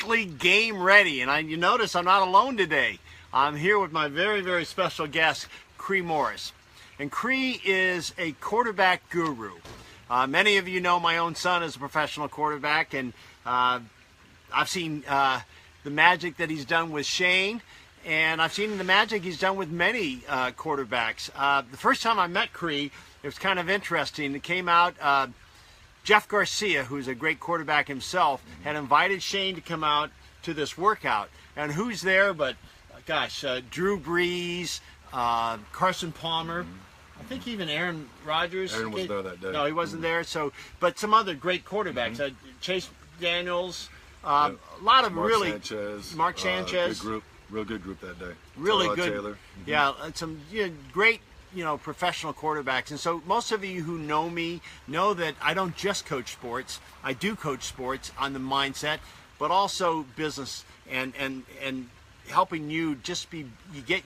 actually game ready. And you notice I'm not alone today. I'm here with my very, very special guest, Cree Morris. And Cree is a quarterback guru. Many of you know my own son is a professional quarterback, and I've seen the magic that he's done with Shane, and I've seen the magic he's done with many quarterbacks. The first time I met Cree, it was kind of interesting. It came out, Jeff Garcia, who's a great quarterback himself, had invited Shane to come out to this workout. And who's there but, gosh, Drew Brees, Carson Palmer, I think even Aaron Rodgers. Aaron was there that day. No, he wasn't there. So, but some other great quarterbacks. Chase Daniels, a lot of Mark Sanchez. Good group, real good group that day. Really good. Taylor. Yeah, some great professional quarterbacks. And so most of you who know me know that I don't just coach sports. I do coach sports on the mindset, but also business and helping you just you get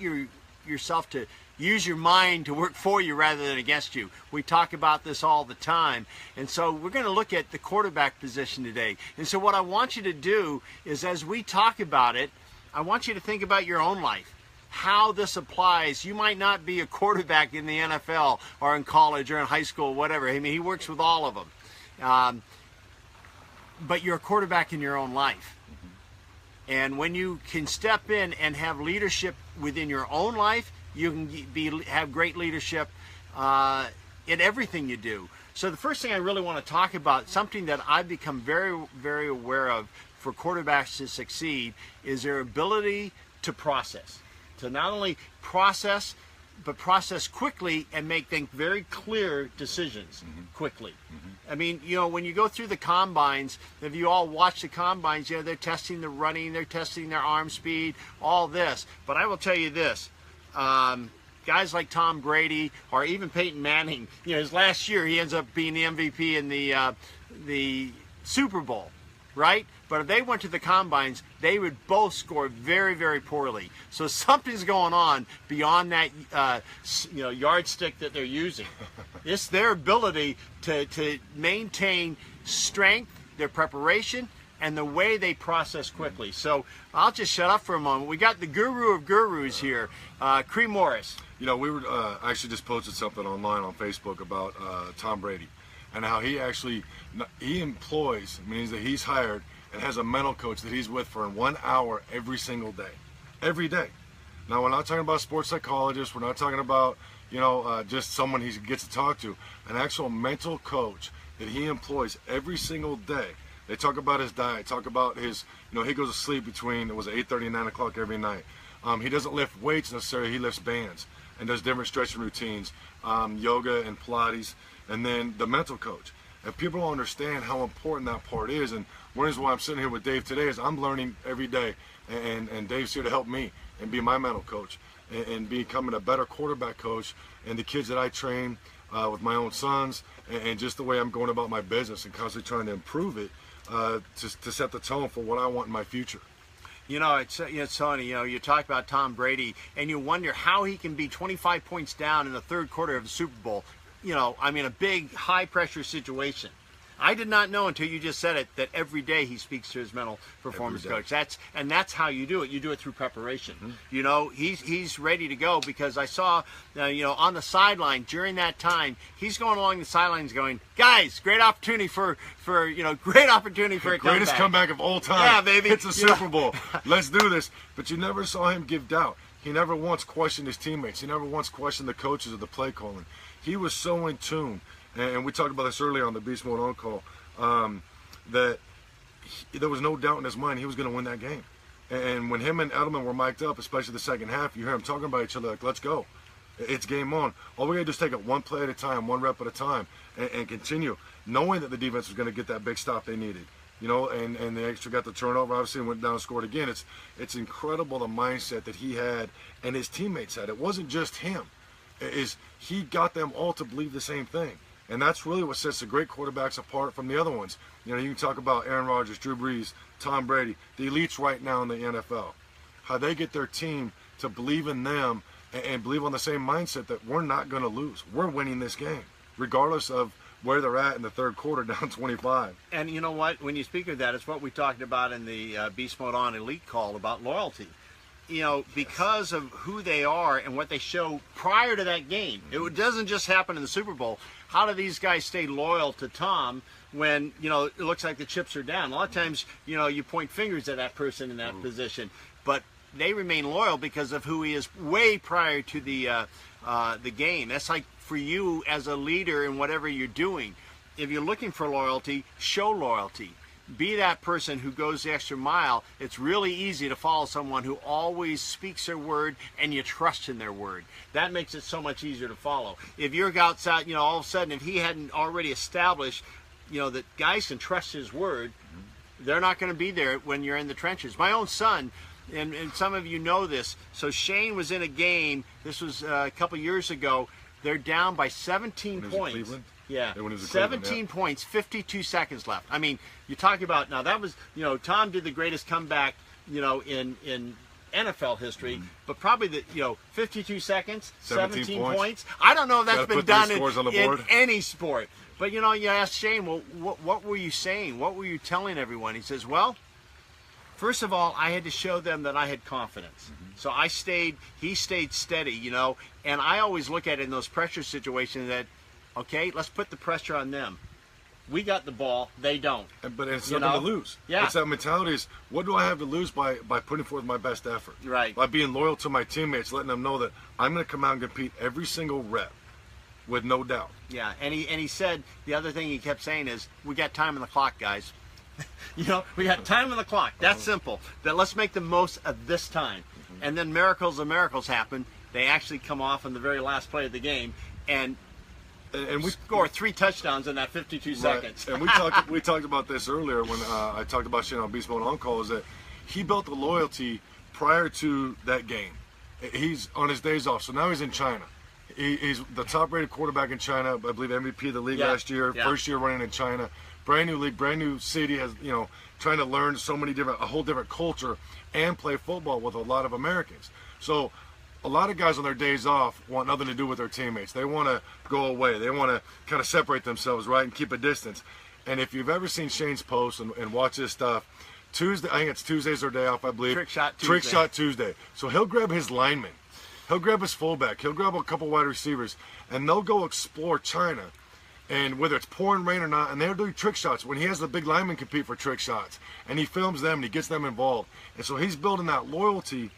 yourself to use your mind to work for you rather than against you. We talk about this all the time. And so we're going to look at the quarterback position today. And so what I want you to do is, as we talk about it, I want you to think about your own life, how this applies. You might not be a quarterback in the NFL or in college or in high school, whatever. I mean, he works with all of them. But you're a quarterback in your own life. And when you can step in and have leadership within your own life, you can have great leadership in everything you do. So the first thing I really want to talk about, something that I've become very, very aware of for quarterbacks to succeed, is their ability to process. To not only process, but process quickly and make very clear decisions quickly. I mean, when you go through the combines, if you all watch the combines, they're testing the running, they're testing their arm speed, all this. But I will tell you this, guys like Tom Brady or even Peyton Manning, his last year he ends up being the MVP in the Super Bowl, right? But if they went to the combines, they would both score very, very poorly. So something's going on beyond that yardstick that they're using. It's their ability to maintain strength, their preparation, and the way they process quickly. So I'll just shut up for a moment. We got the guru of gurus here, Cree Morris. We were actually just posted something online on Facebook about Tom Brady and how he employs, means that he's hired and has a mental coach that he's with for 1 hour every single day. Every day. Now, we're not talking about sports psychologists. We're not talking about, just someone he gets to talk to. An actual mental coach that he employs every single day. They talk about his diet, talk about his, he goes to sleep between, 8:30 and 9 o'clock every night. He doesn't lift weights necessarily, he lifts bands and does different stretching routines, yoga and Pilates, and then the mental coach. If people don't understand how important that part is, and one reason why I'm sitting here with Dave today is I'm learning every day, and Dave's here to help me and be my mental coach and becoming a better quarterback coach, and the kids that I train with my own sons, and just the way I'm going about my business and constantly trying to improve it to set the tone for what I want in my future. It's funny, you talk about Tom Brady, and you wonder how he can be 25 points down in the third quarter of the Super Bowl. A big, high-pressure situation. I did not know until you just said it that every day he speaks to his mental performance coach. That's how you do it. You do it through preparation. He's ready to go, because I saw, on the sideline during that time, he's going along the sidelines going, guys, great opportunity for great opportunity for a greatest comeback of all time. Yeah, baby. It's a Super Bowl. Let's do this. But you never saw him give doubt. He never once questioned his teammates. He never once questioned the coaches or the play calling. He was so in tune. And we talked about this earlier on the Beast Mode On Call, that there was no doubt in his mind he was going to win that game. And when him and Edelman were mic'd up, especially the second half, you hear them talking about each other like, let's go. It's game on. All we got to do is take it one play at a time, one rep at a time, and continue, knowing that the defense was going to get that big stop they needed. And they actually got the turnover, obviously, and went down and scored again. It's incredible the mindset that he had and his teammates had. It wasn't just him. He got them all to believe the same thing. And that's really what sets the great quarterbacks apart from the other ones. You can talk about Aaron Rodgers, Drew Brees, Tom Brady, the elites right now in the NFL. How they get their team to believe in them and believe on the same mindset that we're not going to lose. We're winning this game, regardless of where they're at in the third quarter, down 25. And you know what? When you speak of that, it's what we talked about in the Beast Mode On Elite call about loyalty. You know, because of who they are and what they show prior to that game. It doesn't just happen in the Super Bowl. How do these guys stay loyal to Tom when, you know, it looks like the chips are down? A lot of times, you know, you point fingers at that person in that position, but they remain loyal because of who he is way prior to the game. That's like for you as a leader in whatever you're doing. If you're looking for loyalty, show loyalty. Be that person who goes the extra mile. It's really easy to follow someone who always speaks their word and you trust in their word. That makes it so much easier to follow. If you're outside, you know, all of a sudden, if he hadn't already established, you know, that guys can trust his word, they're not going to be there when you're in the trenches. My own son, and some of you know this, so Shane was in a game, this was a couple years ago, they're down by 17 points. Yeah, 17 points, 52 seconds left. I mean, you talk about, now that was, you know, Tom did the greatest comeback, you know, in NFL history, but probably the, you know, 52 seconds, 17 points. I don't know if that's been done in any sport. But, you know, you ask Shane, well, what were you saying? What were you telling everyone? He says, well, first of all, I had to show them that I had confidence. So he stayed steady, you know, and I always look at it in those pressure situations that, okay, let's put the pressure on them. We got the ball, they don't. But it's nothing to lose. Yeah. It's that mentality is, what do I have to lose by putting forth my best effort? Right. By being loyal to my teammates, letting them know that I'm going to come out and compete every single rep with no doubt. Yeah, and he said, the other thing he kept saying is, we got time on the clock, guys. You know, we got time on the clock. That's simple. That let's make the most of this time. And then miracles of miracles happen. They actually come off in the very last play of the game, and we score 3 touchdowns in that 52 seconds. And we talked about this earlier when I talked about Shane on Beast Mode On Call, is that he built the loyalty prior to that game. He's on his days off, so now he's in China. He's the top-rated quarterback in China, I believe MVP of the league last year, first year running in China. Brand new league, brand new city, has, you know, trying to learn a whole different culture and play football with a lot of Americans. So a lot of guys on their days off want nothing to do with their teammates. They want to go away. They want to kind of separate themselves, right, and keep a distance. And if you've ever seen Shane's posts and watch his stuff, Tuesday, I think it's Tuesdays their day off, I believe. Trick Shot Tuesday. So he'll grab his lineman. He'll grab his fullback. He'll grab a couple wide receivers, and they'll go explore China. And whether it's pouring rain or not, and they'll do trick shots when he has the big linemen compete for trick shots, and he films them and he gets them involved. And so he's building that loyalty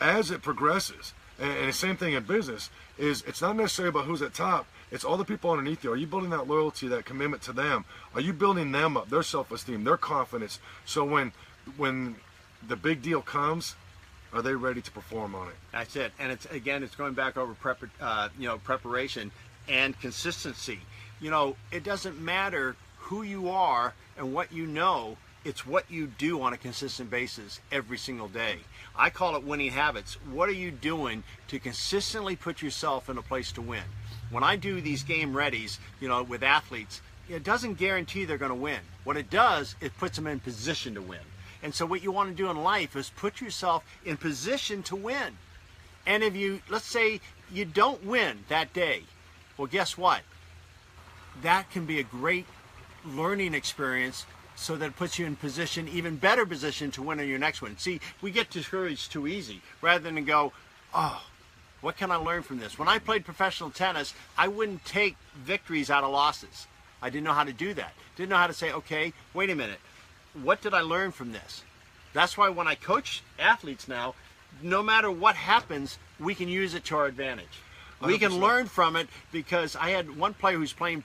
as it progresses. And the same thing in business is, it's not necessarily about who's at top, it's all the people underneath you. Are you building that loyalty, that commitment to them? Are you building them up, their self-esteem, their confidence? So when the big deal comes, are they ready to perform on it? That's it. And it's going back over preparation and consistency. You know, it doesn't matter who you are and what you know, it's what you do on a consistent basis every single day. I call it winning habits. What are you doing to consistently put yourself in a place to win? When I do these game readies, you know, with athletes, it doesn't guarantee they're going to win. What it does, it puts them in position to win. And so what you want to do in life is put yourself in position to win. And if you, let's say you don't win that day, well, guess what? That can be a great learning experience, so that it puts you in position, even better position to win on your next one. See, we get discouraged too easy rather than go, oh, what can I learn from this? When I played professional tennis, I wouldn't take victories out of losses. I didn't know how to do that. Didn't know how to say, okay, wait a minute. What did I learn from this? That's why when I coach athletes now, no matter what happens, we can use it to our advantage. 100%. We can learn from it, because I had one player who's playing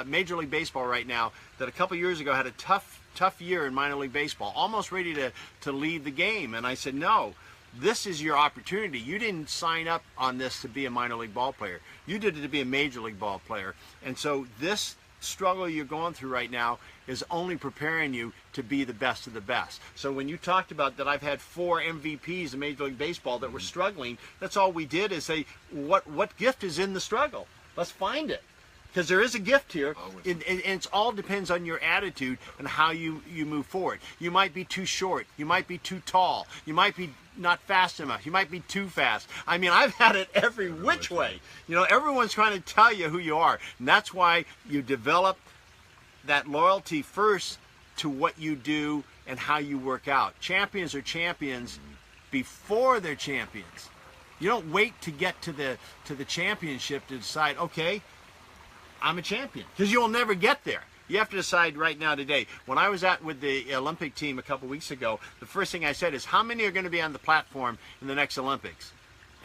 Major League Baseball right now that a couple years ago had a tough year in minor league baseball, almost ready to leave the game. And I said, no, this is your opportunity. You didn't sign up on this to be a minor league ball player. You did it to be a major league ball player. And so this struggle you're going through right now is only preparing you to be the best of the best. So when you talked about that, I've had 4 MVPs in Major League Baseball that were struggling, that's all we did is say, what gift is in the struggle? Let's find it. because there is a gift here, Always. and it all depends on your attitude and how you move forward. You might be too short, you might be too tall, you might be not fast enough, you might be too fast. I mean, I've had it every which way. You know, everyone's trying to tell you who you are, and that's why you develop that loyalty first to what you do and how you work out. Champions are champions before they're champions. You don't wait to get to the championship to decide, okay, I'm a champion, because you'll never get there. You have to decide right now, today. When I was with the Olympic team a couple weeks ago, the first thing I said is, how many are going to be on the platform in the next Olympics?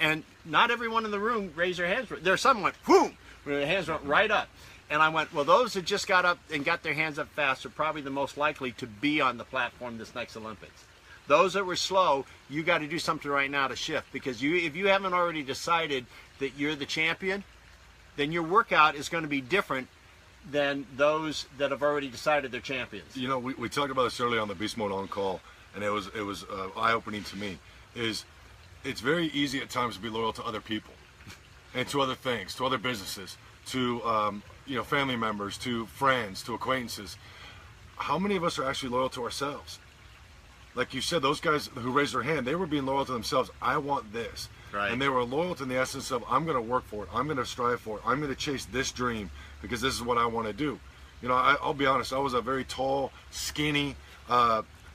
And not everyone in the room raised their hands. There's some went, boom, their hands went right up. And I went, well, those that just got up and got their hands up fast are probably the most likely to be on the platform this next Olympics. Those that were slow, you got to do something right now to shift, because if you haven't already decided that you're the champion, then your workout is going to be different than those that have already decided they're champions. You know, we talked about this earlier on the Beast Mode On Call, and it was eye-opening to me. It's very easy at times to be loyal to other people and to other things, to other businesses, to family members, to friends, to acquaintances. How many of us are actually loyal to ourselves? Like you said, those guys who raised their hand, they were being loyal to themselves. I want this. Right. And they were loyal to the essence of, I'm going to work for it. I'm going to strive for it. I'm going to chase this dream because this is what I want to do. You know, I'll be honest. I was a very tall, skinny,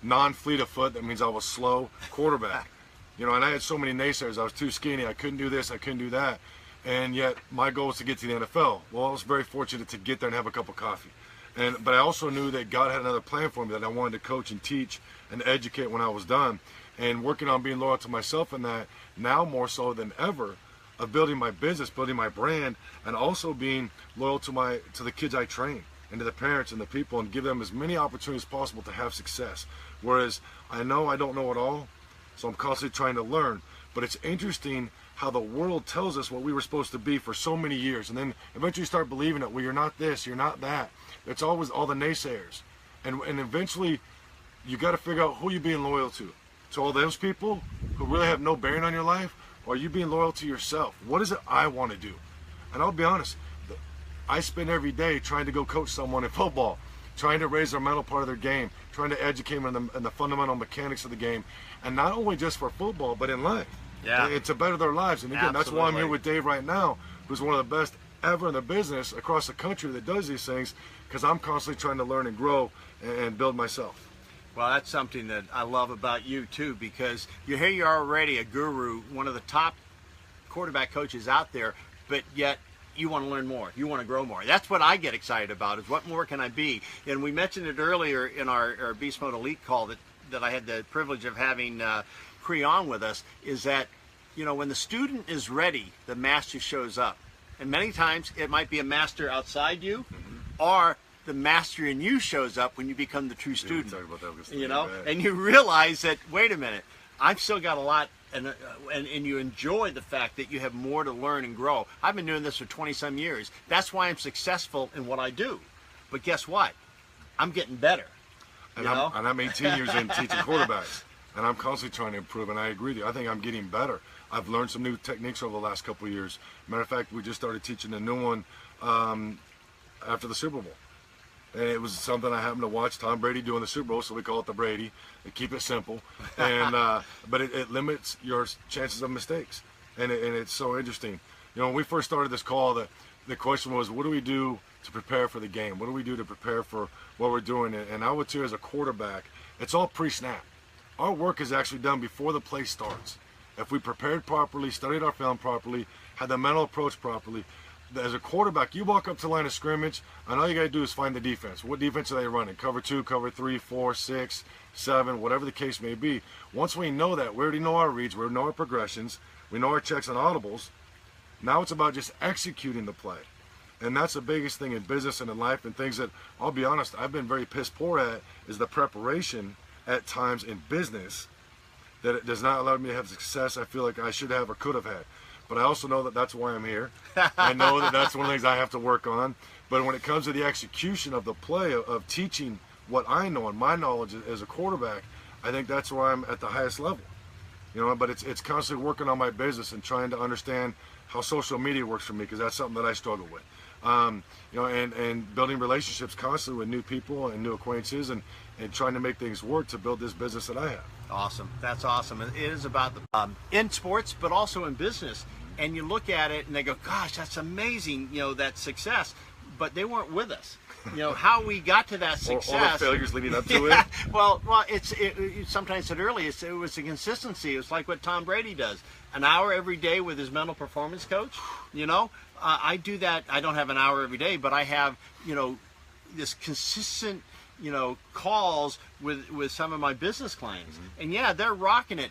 non-fleet of foot. That means I was slow quarterback. You know, and I had so many naysayers. I was too skinny. I couldn't do this. I couldn't do that. And yet my goal was to get to the NFL. Well, I was very fortunate to get there and have a cup of coffee. But I also knew that God had another plan for me, that I wanted to coach and teach and educate when I was done. And working on being loyal to myself in that, now more so than ever, of building my business, building my brand, and also being loyal to the kids I train and to the parents and the people, and give them as many opportunities as possible to have success. Whereas I know I don't know it all, so I'm constantly trying to learn. But it's interesting how the world tells us what we were supposed to be for so many years, and then eventually you start believing it. Well, you're not this, you're not that. It's always all the naysayers, and eventually you got to figure out who you're being loyal to. To all those people who really have no bearing on your life, or are you being loyal to yourself? What is it I want to do? And I'll be honest, I spend every day trying to go coach someone in football, trying to raise their mental part of their game, trying to educate them in the fundamental mechanics of the game, and not only just for football, but in life. Yeah. And to better their lives. And again, that's why I'm here with Dave right now, who's one of the best ever in the business across the country that does these things, because I'm constantly trying to learn and grow and build myself. Well, that's something that I love about you too, because you're already a guru, one of the top quarterback coaches out there, but yet you want to learn more, you want to grow more. That's what I get excited about, is what more can I be? And we mentioned it earlier in our Beast Mode Elite call that I had the privilege of having Cree on with us, is that, you know, when the student is ready, the master shows up. And many times it might be a master outside you, or the master in you shows up when you become the true student. You know, and you realize that, wait a minute, I've still got a lot, and you enjoy the fact that you have more to learn and grow. I've been doing this for 20-some years. That's why I'm successful in what I do. But guess what? I'm getting better. And I'm 18 years in teaching quarterbacks, and I'm constantly trying to improve, and I agree with you. I think I'm getting better. I've learned some new techniques over the last couple of years. Matter of fact, we just started teaching a new one after the Super Bowl. And it was something I happened to watch Tom Brady doing the Super Bowl, so we call it the Brady. They keep it simple, and but it limits your chances of mistakes, and it's so interesting. You know, when we first started this call, the question was, what do we do to prepare for the game? What do we do to prepare for what we're doing? And I would say, as a quarterback, it's all pre-snap. Our work is actually done before the play starts. If we prepared properly, studied our film properly, had the mental approach properly, as a quarterback, you walk up to the line of scrimmage, and all you got to do is find the defense. What defense are they running? Cover 2, cover 3, 4, 6, 7, whatever the case may be. Once we know that, we already know our reads, we already know our progressions, we know our checks and audibles. Now it's about just executing the play. And that's the biggest thing in business and in life, and things that, I'll be honest, I've been very piss poor at, is the preparation at times in business that it does not allow me to have success I feel like I should have or could have had. But I also know that that's why I'm here. I know that that's one of the things I have to work on. But when it comes to the execution of the play, of teaching what I know and my knowledge as a quarterback, I think that's where I'm at the highest level. You know, but it's constantly working on my business and trying to understand how social media works for me, because that's something that I struggle with. And building relationships constantly with new people and new acquaintances, and trying to make things work to build this business that I have. Awesome. That's awesome. It is about the in sports, but also in business. And you look at it and they go, gosh, that's amazing, that success. But they weren't with us. How we got to that success. All the failures leading up to yeah, it. Well, you sometimes said earlier, it was the consistency. It was like what Tom Brady does. An hour every day with his mental performance coach. I do that. I don't have an hour every day, but I have, this consistent, calls with some of my business clients. Mm-hmm. And yeah, they're rocking it,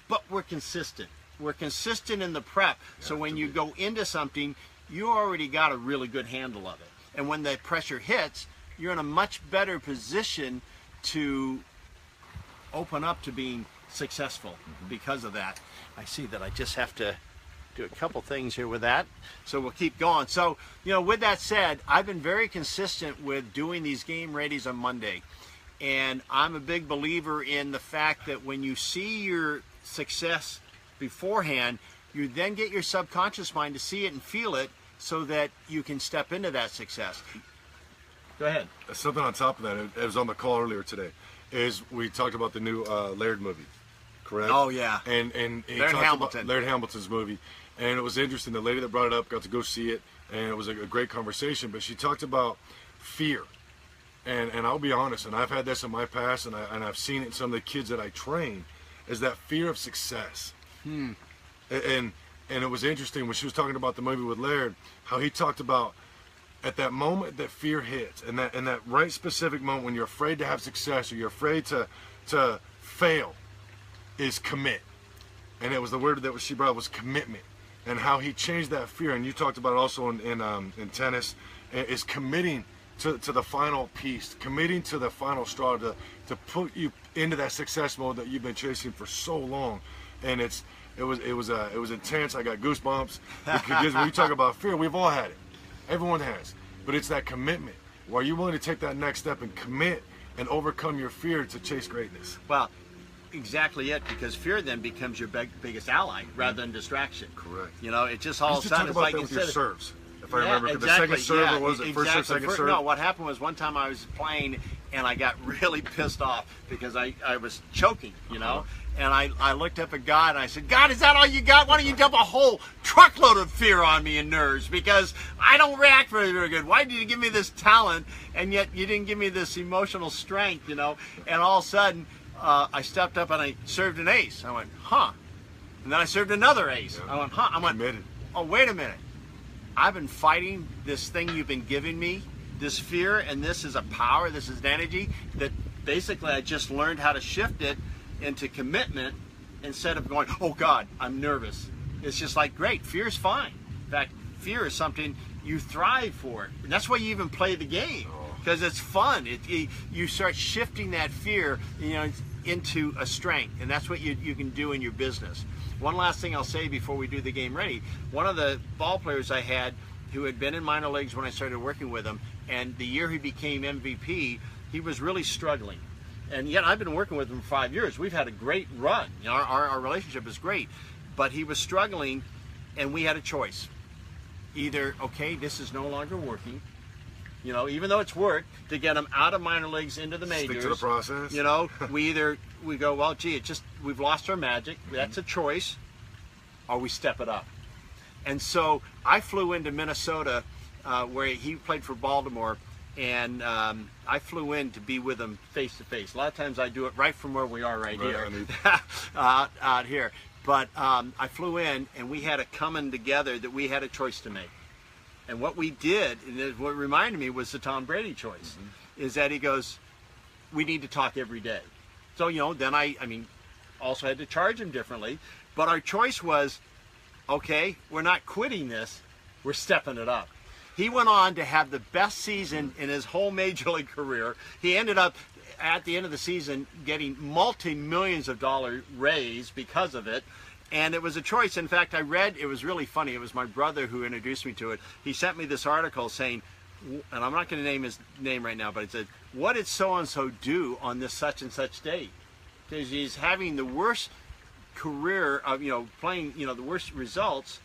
but we're consistent. We're consistent in the prep. So when you go into something, you already got a really good handle of it. And when the pressure hits, you're in a much better position to open up to being successful because of that. I see that I just have to do a couple things here with that. So we'll keep going. So, with that said, I've been very consistent with doing these game readies on Monday. And I'm a big believer in the fact that when you see your success beforehand, you then get your subconscious mind to see it and feel it so that you can step into that success. Go ahead. Something on top of that, it was on the call earlier today, is we talked about the new Laird movie, correct? Oh, yeah. And Laird Hamilton. Laird Hamilton's movie. And it was interesting. The lady that brought it up got to go see it, and it was a great conversation. But she talked about fear. And I'll be honest, and I've had this in my past, and I've seen it in some of the kids that I train, is that fear of success. And it was interesting when she was talking about the movie with Laird, how he talked about at that moment that fear hits, and that right specific moment when you're afraid to have success or you're afraid to fail, is commit. And it was the word that she brought up was commitment, and how he changed that fear. And you talked about it also in tennis, is committing to the final piece, committing to the final straw to put you into that success mode that you've been chasing for so long. And it was intense. I got goosebumps because when you talk about fear, we've all had it. Everyone has. But it's that commitment. Are you willing to take that next step and commit and overcome your fear to chase greatness? Well, exactly it, because fear then becomes your biggest ally rather than distraction. Correct. It just all of a sudden it's like with your serves. If I yeah, remember, exactly. the second serve, or was it first serve, second serve? No, what happened was one time I was playing and I got really pissed off because I was choking, and I looked up at God and I said, God, is that all you got? Why don't you dump a whole truckload of fear on me and nerves, because I don't react very good. Why did you give me this talent and yet you didn't give me this emotional strength, And all of a sudden I stepped up and I served an ace. I went, huh? And then I served another ace. Yeah. I went, huh? I went, committed. Oh, wait a minute. I've been fighting this thing you've been giving me, this fear, and this is a power, this is an energy that basically I just learned how to shift it into commitment instead of going, oh God, I'm nervous. It's just like, great, fear's fine. In fact, fear is something you thrive for. And that's why you even play the game, because it's fun. You start shifting that fear, into a strength, and that's what you can do in your business. One last thing I'll say before we do the game ready. One of the ball players I had who had been in minor leagues when I started working with him, and the year he became MVP, he was really struggling. And yet I've been working with him for 5 years. We've had a great run. Our relationship is great. But he was struggling, and we had a choice. Either, okay, this is no longer working, even though it's worked to get him out of minor leagues into the majors. Stick to the process. We go, well, gee, we've lost our magic. That's a choice. Or we step it up. And so I flew into Minnesota, where he played for Baltimore, and I flew in to be with him face to face. A lot of times I do it right from where we are right here, out here. But I flew in, and we had a coming together that we had a choice to make. And what we did, and what reminded me was the Tom Brady choice, is that he goes, we need to talk every day. So, then I also had to charge him differently. But our choice was, okay, we're not quitting this, we're stepping it up. He went on to have the best season in his whole major league career. He ended up, at the end of the season, getting multi-millions of dollar raise because of it. And it was a choice. In fact, I read, it was really funny. It was my brother who introduced me to it. He sent me this article saying, and I'm not going to name his name right now, but it said, what did so-and-so do on this such and such date? Because he's having the worst career of, playing, the worst results.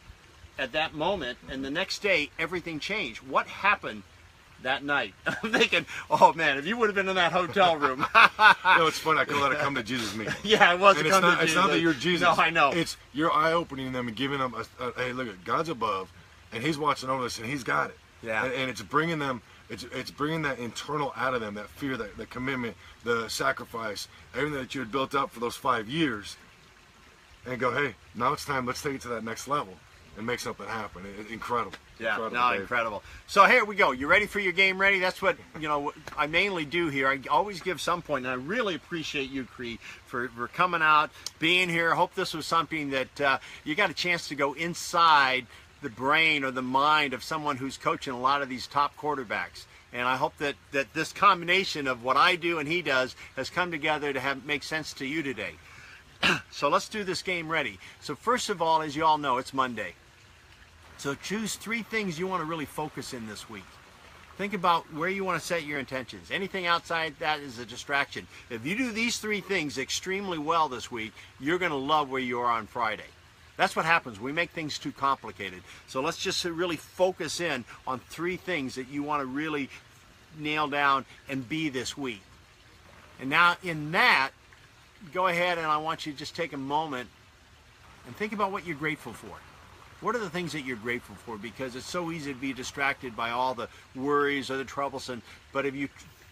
at that moment, and the next day everything changed. What happened that night? I'm thinking, oh man, if you would have been in that hotel room. It's funny. I call that a come to Jesus meeting. Yeah, it was And a come to Jesus. It's not that you're Jesus. No, I know. It's you're eye-opening them and giving them hey, look, God's above, and He's watching over this, and He's got it. Yeah. And it's bringing them. It's bringing that internal out of them, that fear, the commitment, the sacrifice, everything that you had built up for those 5 years, and go, hey, now it's time. Let's take it to that next level and make something happen. Incredible. Yeah, Dave. incredible. So here we go. You ready for your game ready? That's what, I mainly do here. I always give some point, and I really appreciate you, Cree, for coming out, being here. I hope this was something that you got a chance to go inside the brain or the mind of someone who's coaching a lot of these top quarterbacks. And I hope that this combination of what I do and he does has come together to make sense to you today. So let's do this game ready. So first of all, as you all know, it's Monday. So choose 3 things you want to really focus in this week. Think about where you want to set your intentions. Anything outside that is a distraction. If you do these 3 things extremely well this week, you're going to love where you are on Friday. That's what happens. We make things too complicated. So let's just really focus in on 3 things that you want to really nail down and be this week. And now in that, go ahead and I want you to just take a moment and think about what you're grateful for. What are the things that you're grateful for? Because it's so easy to be distracted by all the worries or the troublesome. But if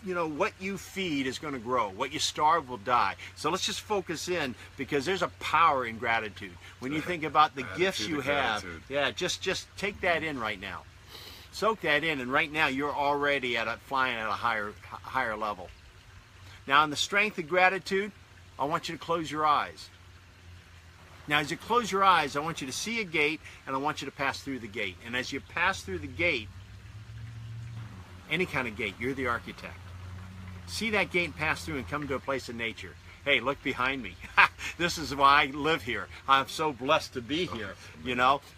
what you feed is going to grow. What you starve will die. So let's just focus in, because there's a power in gratitude. When you think about the gifts you have, just take that in right now. Soak that in, and right now you're already flying at a higher level. Now, in the strength of gratitude, I want you to close your eyes. Now, as you close your eyes, I want you to see a gate, and I want you to pass through the gate. And as you pass through the gate, any kind of gate, you're the architect. See that gate and pass through and come to a place of nature. Hey, look behind me. This is why I live here. I'm so blessed to be here,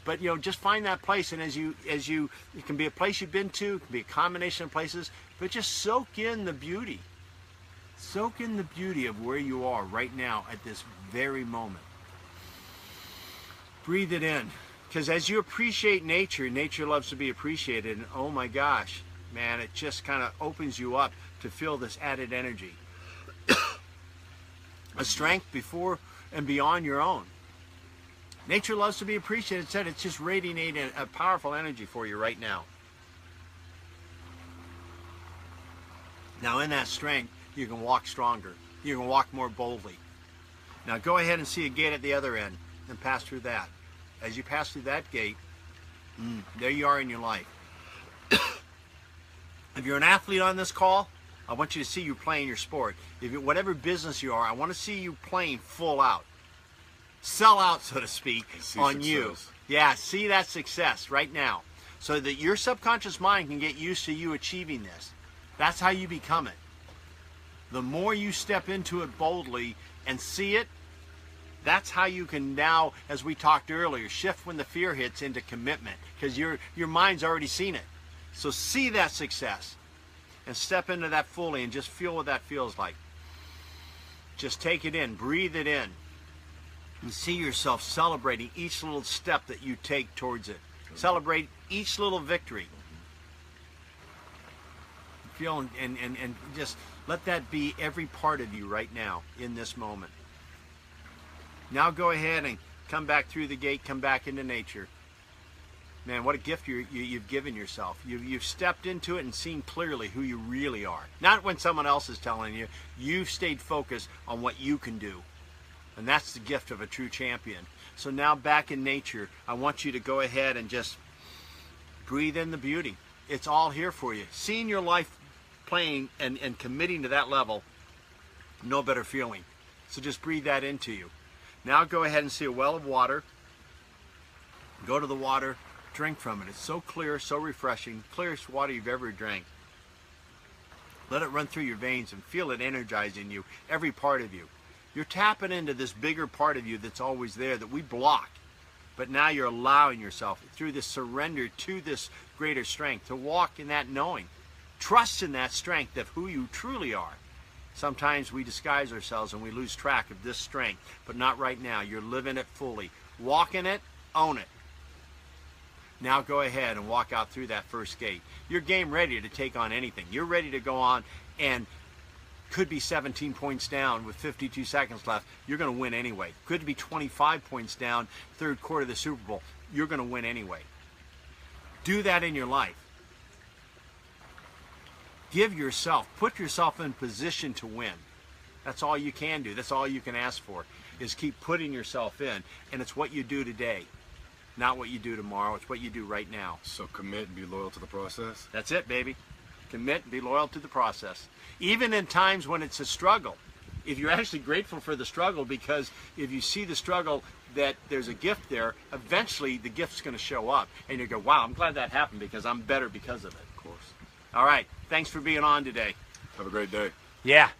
But, just find that place, and as you, it can be a place you've been to, it can be a combination of places, but just soak in the beauty. Soak in the beauty of where you are right now at this very moment. Breathe it in, because as you appreciate nature, nature loves to be appreciated, and oh my gosh, man, it just kind of opens you up to feel this added energy. A strength before and beyond your own. Nature loves to be appreciated. It said it's just radiating a powerful energy for you right now. Now in that strength, you can walk stronger. You can walk more boldly. Now go ahead and see a gate at the other end and pass through that. As you pass through that gate, there you are in your life. If you're an athlete on this call, I want you to see you playing your sport. Whatever business you are, I want to see you playing full out. Sell out, so to speak, on you. Yeah, see that success right now. So that your subconscious mind can get used to you achieving this. That's how you become it. The more you step into it boldly and see it, that's how you can now, as we talked earlier, shift when the fear hits into commitment, because your mind's already seen it. So see that success and step into that fully and just feel what that feels like. Just take it in, breathe it in, and see yourself celebrating each little step that you take towards it. Celebrate each little victory. Feel and just let that be every part of you right now in this moment. Now go ahead and come back through the gate, come back into nature. Man, what a gift you've given yourself. You've stepped into it and seen clearly who you really are. Not when someone else is telling you. You've stayed focused on what you can do. And that's the gift of a true champion. So now back in nature, I want you to go ahead and just breathe in the beauty. It's all here for you. Seeing your life playing and committing to that level, no better feeling. So just breathe that into you. Now go ahead and see a well of water. Go to the water, drink from it. It's so clear, so refreshing, clearest water you've ever drank. Let it run through your veins and feel it energizing you, every part of you. You're tapping into this bigger part of you that's always there that we block. But now you're allowing yourself through this surrender to this greater strength to walk in that knowing. Trust in that strength of who you truly are. Sometimes we disguise ourselves and we lose track of this strength, but not right now. You're living it fully. Walk in it, own it. Now go ahead and walk out through that first gate. You're game ready to take on anything. You're ready to go on, and could be 17 points down with 52 seconds left. You're going to win anyway. Could be 25 points down, third quarter of the Super Bowl. You're going to win anyway. Do that in your life. Put yourself in position to win. That's all you can do. That's all you can ask for, is keep putting yourself in. And it's what you do today, not what you do tomorrow. It's what you do right now. So commit and be loyal to the process. That's it, baby. Commit and be loyal to the process. Even in times when it's a struggle. If you're actually grateful for the struggle, because if you see the struggle, that there's a gift there, eventually the gift's going to show up. And you go, wow, I'm glad that happened because I'm better because of it. Of course. All right. Thanks for being on today. Have a great day. Yeah.